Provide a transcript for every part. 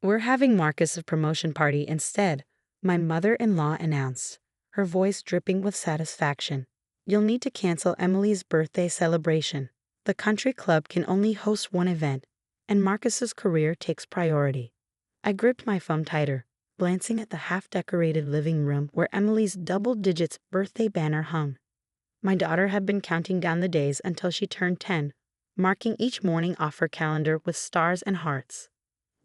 We're having Marcus's promotion party instead, my mother-in-law announced, her voice dripping with satisfaction. You'll need to cancel Emily's birthday celebration. The country club can only host one event, and Marcus's career takes priority. I gripped my phone tighter, glancing at the half-decorated living room where Emily's double-digits birthday banner hung. My daughter had been counting down the days until she turned 10, marking each morning off her calendar with stars and hearts.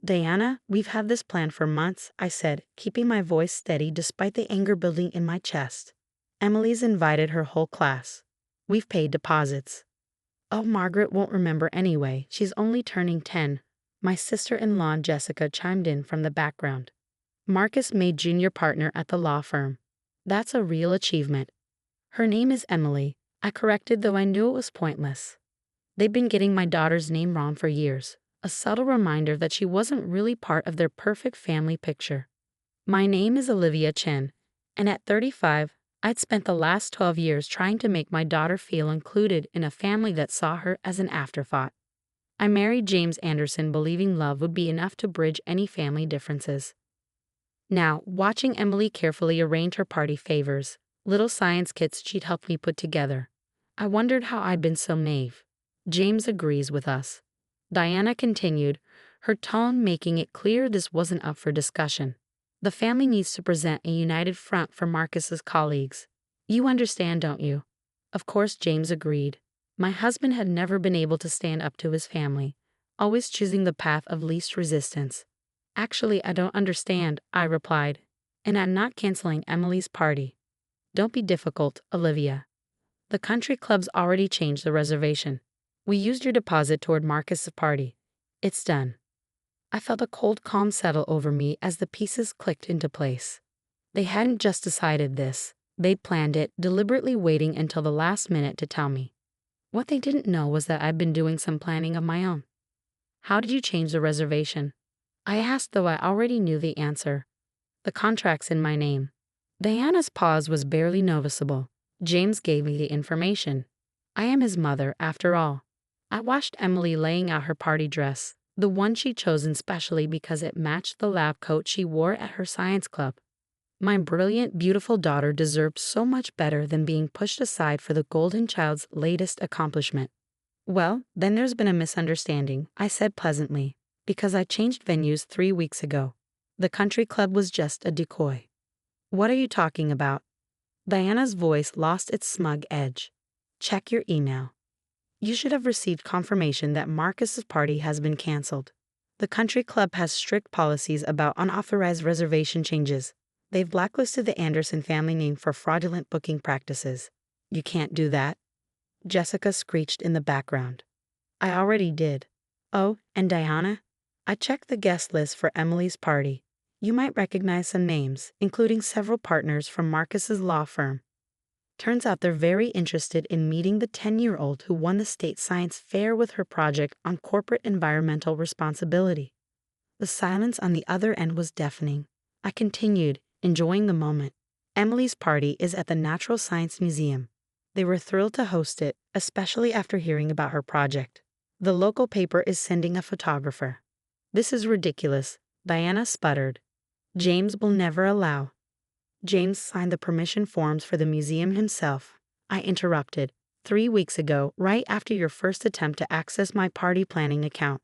Diana, we've had this plan for months, I said, keeping my voice steady despite the anger building in my chest. Emily's invited her whole class. We've paid deposits. Oh, Margaret won't remember anyway. She's only turning 10. My sister-in-law Jessica chimed in from the background. Marcus made junior partner at the law firm. That's a real achievement. Her name is Emily, I corrected, though I knew it was pointless. They've been getting my daughter's name wrong for years, a subtle reminder that she wasn't really part of their perfect family picture. My name is Olivia Chen, and at 35, I'd spent the last 12 years trying to make my daughter feel included in a family that saw her as an afterthought. I married James Anderson believing love would be enough to bridge any family differences. Now, watching Emily carefully arrange her party favors, little science kits she'd helped me put together, I wondered how I'd been so naive. James agrees with us. Diana continued, her tone making it clear this wasn't up for discussion. The family needs to present a united front for Marcus's colleagues. You understand, don't you? Of course, James agreed. My husband had never been able to stand up to his family, always choosing the path of least resistance. Actually, I don't understand, I replied, and I'm not canceling Emily's party. Don't be difficult, Olivia. The country club's already changed the reservation. We used your deposit toward Marcus's party. It's done. I felt a cold calm settle over me as the pieces clicked into place. They hadn't just decided this. They'd planned it, deliberately waiting until the last minute to tell me. What they didn't know was that I'd been doing some planning of my own. How did you change the reservation? I asked, though I already knew the answer. The contract's in my name. Diana's pause was barely noticeable. James gave me the information. I am his mother, after all. I watched Emily laying out her party dress, the one she'd chosen specially because it matched the lab coat she wore at her science club. My brilliant, beautiful daughter deserved so much better than being pushed aside for the golden child's latest accomplishment. Well, then there's been a misunderstanding, I said pleasantly, because I changed venues 3 weeks ago. The country club was just a decoy. What are you talking about? Diana's voice lost its smug edge. Check your email. You should have received confirmation that Marcus's party has been canceled. The country club has strict policies about unauthorized reservation changes. They've blacklisted the Anderson family name for fraudulent booking practices. You can't do that. Jessica screeched in the background. I already did. Oh, and Diana? I checked the guest list for Emily's party. You might recognize some names, including several partners from Marcus's law firm. Turns out they're very interested in meeting the 10-year-old who won the state science fair with her project on corporate environmental responsibility. The silence on the other end was deafening. I continued, enjoying the moment. Emily's party is at the Natural Science Museum. They were thrilled to host it, especially after hearing about her project. The local paper is sending a photographer. This is ridiculous, Diana sputtered. James will never allow. James signed the permission forms for the museum himself. I interrupted. 3 weeks ago, right after your first attempt to access my party planning account.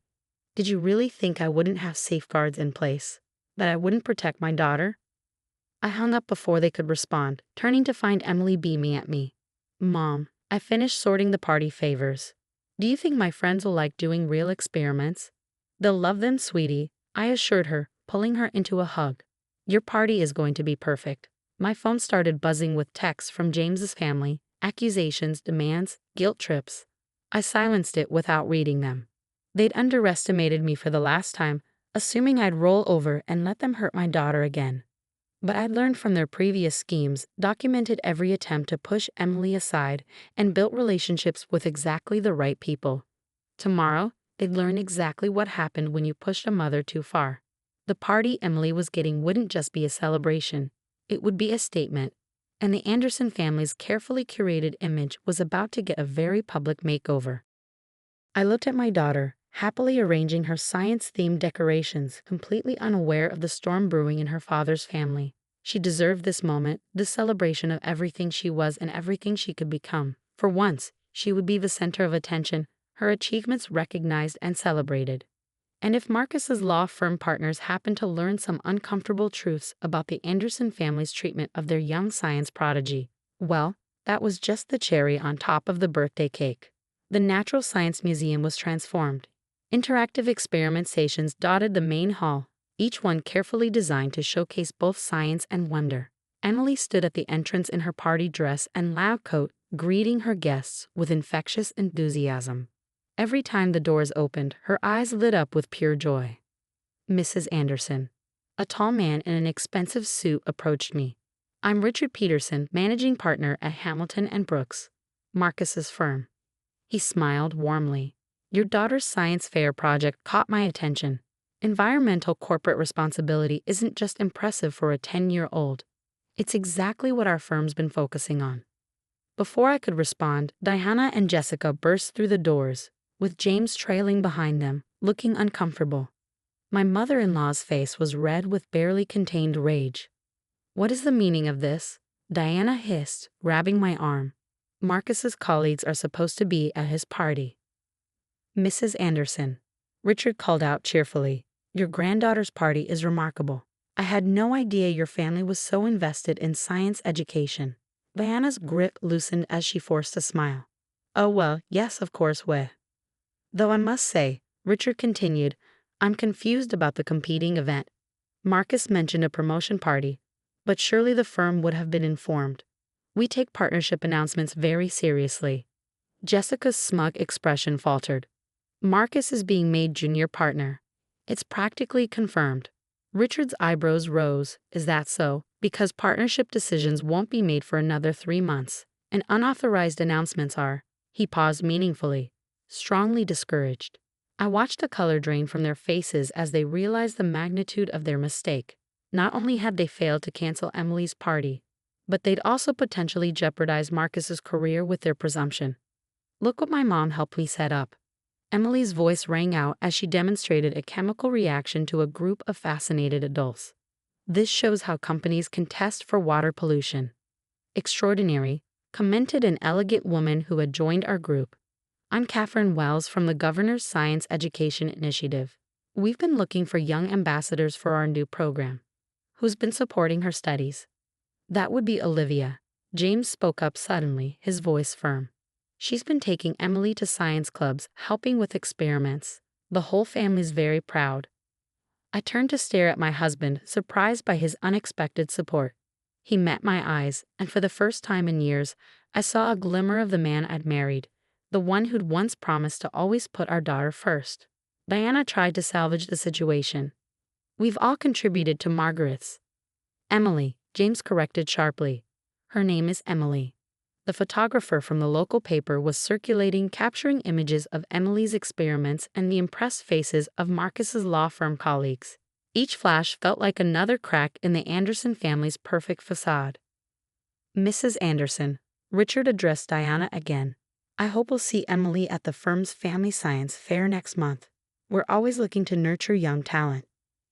Did you really think I wouldn't have safeguards in place? That I wouldn't protect my daughter? I hung up before they could respond, turning to find Emily beaming at me. Mom, I finished sorting the party favors. Do you think my friends will like doing real experiments? They'll love them, sweetie, I assured her, pulling her into a hug. Your party is going to be perfect. My phone started buzzing with texts from James's family, accusations, demands, guilt trips. I silenced it without reading them. They'd underestimated me for the last time, assuming I'd roll over and let them hurt my daughter again. But I'd learned from their previous schemes, documented every attempt to push Emily aside, and built relationships with exactly the right people. Tomorrow, they'd learn exactly what happened when you pushed a mother too far. The party Emily was getting wouldn't just be a celebration, it would be a statement, and the Anderson family's carefully curated image was about to get a very public makeover. I looked at my daughter, happily arranging her science-themed decorations, completely unaware of the storm brewing in her father's family. She deserved this moment, this celebration of everything she was and everything she could become. For once, she would be the center of attention, her achievements recognized and celebrated. And if Marcus's law firm partners happened to learn some uncomfortable truths about the Anderson family's treatment of their young science prodigy, well, that was just the cherry on top of the birthday cake. The Natural Science Museum was transformed. Interactive experiment stations dotted the main hall, each one carefully designed to showcase both science and wonder. Emily stood at the entrance in her party dress and lab coat, greeting her guests with infectious enthusiasm. Every time the doors opened, her eyes lit up with pure joy. Mrs. Anderson. A tall man in an expensive suit approached me. I'm Richard Peterson, managing partner at Hamilton and Brooks, Marcus's firm. He smiled warmly. Your daughter's science fair project caught my attention. Environmental corporate responsibility isn't just impressive for a 10-year-old. It's exactly what our firm's been focusing on. Before I could respond, Diana and Jessica burst through the doors, with James trailing behind them, looking uncomfortable. My mother-in-law's face was red with barely contained rage. What is the meaning of this? Diana hissed, grabbing my arm. Marcus's colleagues are supposed to be at his party. Mrs. Anderson. Richard called out cheerfully. Your granddaughter's party is remarkable. I had no idea your family was so invested in science education. Diana's grip loosened as she forced a smile. Oh well, yes of course Though I must say, Richard continued, I'm confused about the competing event. Marcus mentioned a promotion party, but surely the firm would have been informed. We take partnership announcements very seriously. Jessica's smug expression faltered. Marcus is being made junior partner. It's practically confirmed. Richard's eyebrows rose. Is that so? Because partnership decisions won't be made for another 3 months, and unauthorized announcements are. He paused meaningfully, strongly discouraged. I watched the color drain from their faces as they realized the magnitude of their mistake. Not only had they failed to cancel Emily's party, but they'd also potentially jeopardized Marcus's career with their presumption. Look what my mom helped me set up. Emily's voice rang out as she demonstrated a chemical reaction to a group of fascinated adults. This shows how companies can test for water pollution. Extraordinary, commented an elegant woman who had joined our group. I'm Catherine Wells from the Governor's Science Education Initiative. We've been looking for young ambassadors for our new program. Who's been supporting her studies? That would be Olivia. James spoke up suddenly, his voice firm. She's been taking Emily to science clubs, helping with experiments. The whole family's very proud. I turned to stare at my husband, surprised by his unexpected support. He met my eyes, and for the first time in years, I saw a glimmer of the man I'd married, the one who'd once promised to always put our daughter first. Diana tried to salvage the situation. We've all contributed to Margaret's. Emily, James corrected sharply. Her name is Emily. The photographer from the local paper was circulating, capturing images of Emily's experiments and the impressed faces of Marcus's law firm colleagues. Each flash felt like another crack in the Anderson family's perfect facade. Mrs. Anderson. Richard addressed Diana again. I hope we'll see Emily at the firm's family science fair next month. We're always looking to nurture young talent.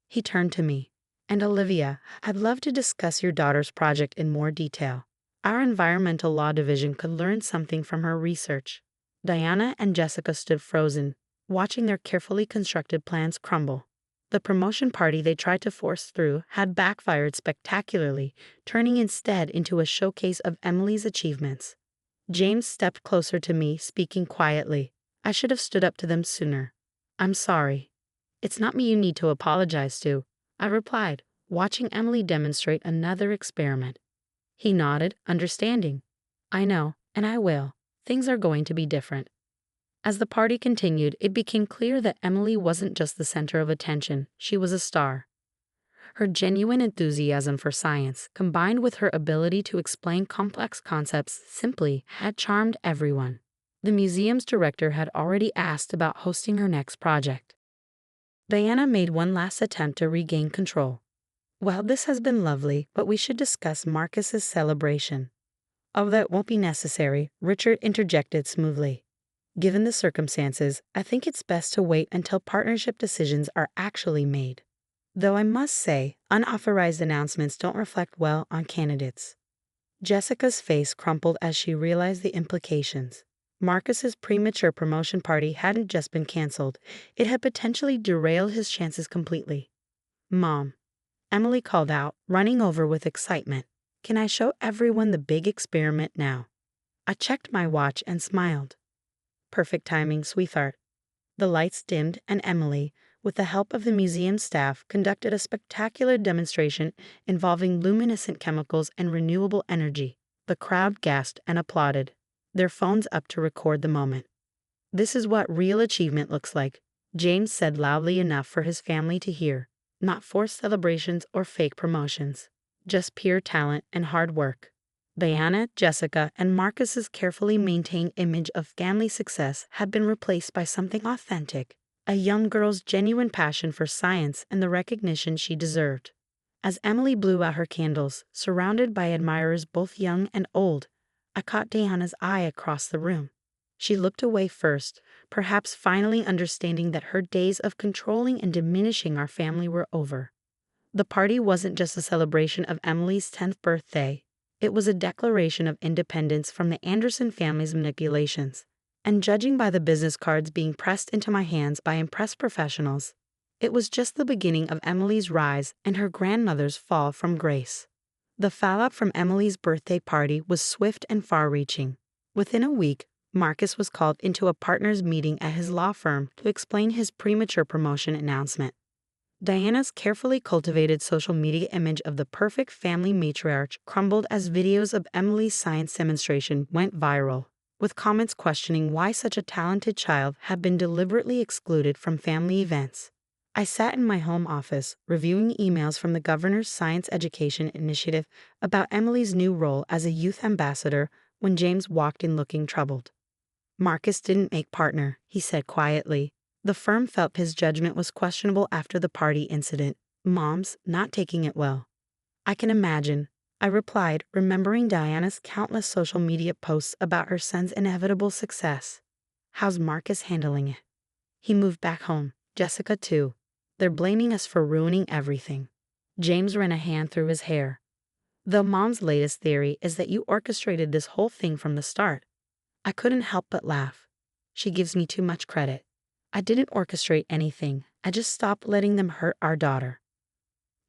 He turned to me. And Olivia, I'd love to discuss your daughter's project in more detail. Our environmental law division could learn something from her research. Diana and Jessica stood frozen, watching their carefully constructed plans crumble. The promotion party they tried to force through had backfired spectacularly, turning instead into a showcase of Emily's achievements. James stepped closer to me, speaking quietly. I should have stood up to them sooner. I'm sorry. It's not me you need to apologize to, I replied, watching Emily demonstrate another experiment. He nodded, understanding. I know, and I will. Things are going to be different. As the party continued, it became clear that Emily wasn't just the center of attention, she was a star. Her genuine enthusiasm for science, combined with her ability to explain complex concepts simply, had charmed everyone. The museum's director had already asked about hosting her next project. Diana made one last attempt to regain control. Well, this has been lovely, but we should discuss Marcus's celebration. Oh, that won't be necessary, Richard interjected smoothly. Given the circumstances, I think it's best to wait until partnership decisions are actually made. Though I must say, unauthorized announcements don't reflect well on candidates. Jessica's face crumpled as she realized the implications. Marcus's premature promotion party hadn't just been canceled, it had potentially derailed his chances completely. "Mom," Emily called out, running over with excitement. "Can I show everyone the big experiment now?" I checked my watch and smiled. "Perfect timing, sweetheart." The lights dimmed and Emily, with the help of the museum staff, conducted a spectacular demonstration involving luminescent chemicals and renewable energy. The crowd gasped and applauded, their phones up to record the moment. "This is what real achievement looks like," James said loudly enough for his family to hear. "Not forced celebrations or fake promotions. Just pure talent and hard work." Diana, Jessica, and Marcus's carefully maintained image of family success had been replaced by something authentic, a young girl's genuine passion for science and the recognition she deserved. As Emily blew out her candles, surrounded by admirers both young and old, I caught Diana's eye across the room. She looked away first, perhaps finally understanding that her days of controlling and diminishing our family were over. The party wasn't just a celebration of Emily's 10th birthday. It was a declaration of independence from the Anderson family's manipulations. And judging by the business cards being pressed into my hands by impressed professionals, it was just the beginning of Emily's rise and her grandmother's fall from grace. The fallout from Emily's birthday party was swift and far-reaching. Within a week, Marcus was called into a partners' meeting at his law firm to explain his premature promotion announcement. Diana's carefully cultivated social media image of the perfect family matriarch crumbled as videos of Emily's science demonstration went viral, with comments questioning why such a talented child had been deliberately excluded from family events. I sat in my home office, reviewing emails from the governor's science education initiative about Emily's new role as a youth ambassador when James walked in looking troubled. "Marcus didn't make partner," he said quietly. The firm felt his judgment was questionable after the party incident. "Mom's not taking it well." "I can imagine," I replied, remembering Diana's countless social media posts about her son's inevitable success. "How's Marcus handling it?" "He moved back home. Jessica too. They're blaming us for ruining everything." James ran a hand through his hair. "Though Mom's latest theory is that you orchestrated this whole thing from the start." I couldn't help but laugh. "She gives me too much credit. I didn't orchestrate anything. I just stopped letting them hurt our daughter."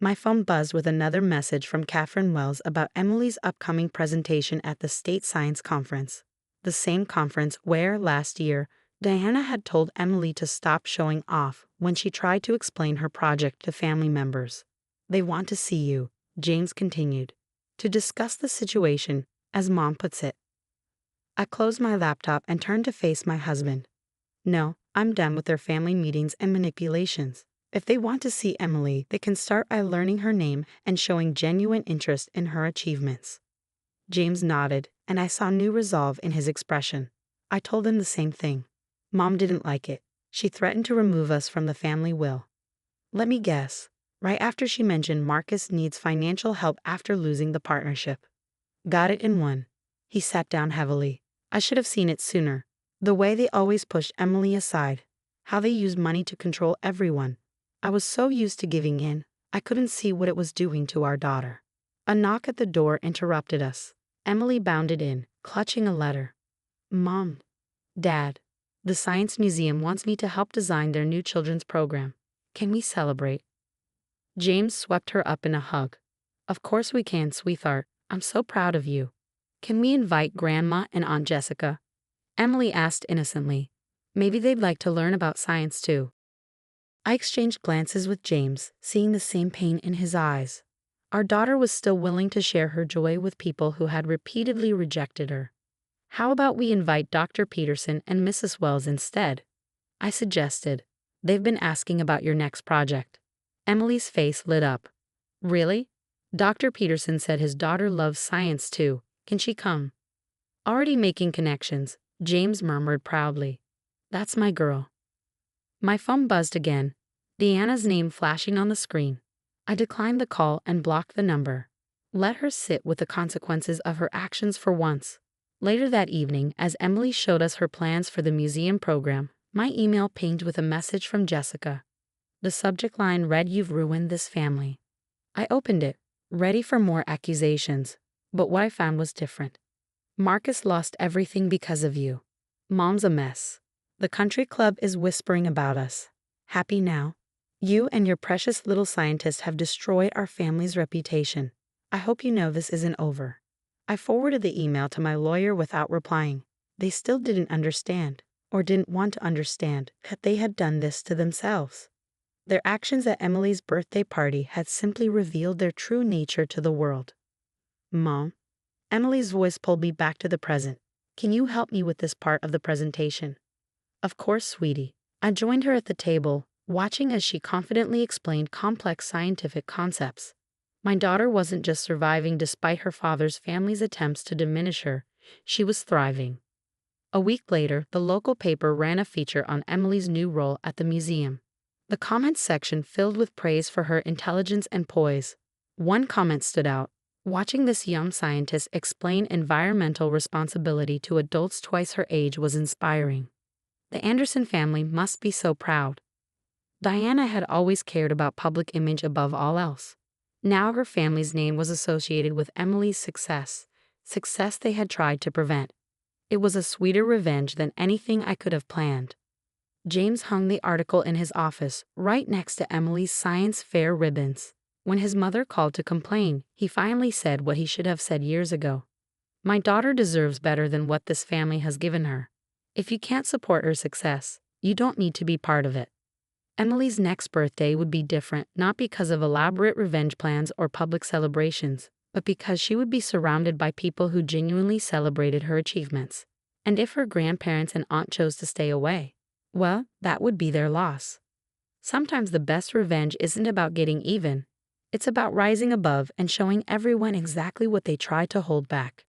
My phone buzzed with another message from Catherine Wells about Emily's upcoming presentation at the State Science Conference. The same conference where, last year, Diana had told Emily to stop showing off when she tried to explain her project to family members. "They want to see you," James continued, "to discuss the situation, as Mom puts it." I closed my laptop and turned to face my husband. "No, I'm done with their family meetings and manipulations. If they want to see Emily, they can start by learning her name and showing genuine interest in her achievements." James nodded, and I saw new resolve in his expression. I told him the same thing. "Mom didn't like it. She threatened to remove us from the family will." "Let me guess. Right after she mentioned Marcus needs financial help after losing the partnership." "Got it in one." He sat down heavily. "I should have seen it sooner. The way they always pushed Emily aside. How they used money to control everyone. I was so used to giving in, I couldn't see what it was doing to our daughter." A knock at the door interrupted us. Emily bounded in, clutching a letter. "Mom. Dad. The Science Museum wants me to help design their new children's program. Can we celebrate?" James swept her up in a hug. "Of course we can, sweetheart. I'm so proud of you. Can we invite Grandma and Aunt Jessica?" Emily asked innocently. "Maybe they'd like to learn about science too." I exchanged glances with James, seeing the same pain in his eyes. Our daughter was still willing to share her joy with people who had repeatedly rejected her. "How about we invite Dr. Peterson and Mrs. Wells instead?" I suggested. "They've been asking about your next project." Emily's face lit up. "Really? Dr. Peterson said his daughter loves science too. Can she come?" "Already making connections," James murmured proudly. "That's my girl." My phone buzzed again, Deanna's name flashing on the screen. I declined the call and blocked the number. Let her sit with the consequences of her actions for once. Later that evening, as Emily showed us her plans for the museum program, my email pinged with a message from Jessica. The subject line read, "You've ruined this family." I opened it, ready for more accusations, but what I found was different. "Marcus lost everything because of you. Mom's a mess. The country club is whispering about us. Happy now? You and your precious little scientist have destroyed our family's reputation. I hope you know this isn't over." I forwarded the email to my lawyer without replying. They still didn't understand, or didn't want to understand, that they had done this to themselves. Their actions at Emily's birthday party had simply revealed their true nature to the world. "Mom," Emily's voice pulled me back to the present. "Can you help me with this part of the presentation?" "Of course, sweetie." I joined her at the table, watching as she confidently explained complex scientific concepts. My daughter wasn't just surviving despite her father's family's attempts to diminish her, she was thriving. A week later, the local paper ran a feature on Emily's new role at the museum. The comments section filled with praise for her intelligence and poise. One comment stood out: "Watching this young scientist explain environmental responsibility to adults twice her age was inspiring. The Anderson family must be so proud." Diana had always cared about public image above all else. Now her family's name was associated with Emily's success they had tried to prevent. It was a sweeter revenge than anything I could have planned. James hung the article in his office, right next to Emily's science fair ribbons. When his mother called to complain, he finally said what he should have said years ago. "My daughter deserves better than what this family has given her. If you can't support her success, you don't need to be part of it." Emily's next birthday would be different, not because of elaborate revenge plans or public celebrations, but because she would be surrounded by people who genuinely celebrated her achievements. And if her grandparents and aunt chose to stay away, well, that would be their loss. Sometimes the best revenge isn't about getting even. It's about rising above and showing everyone exactly what they tried to hold back.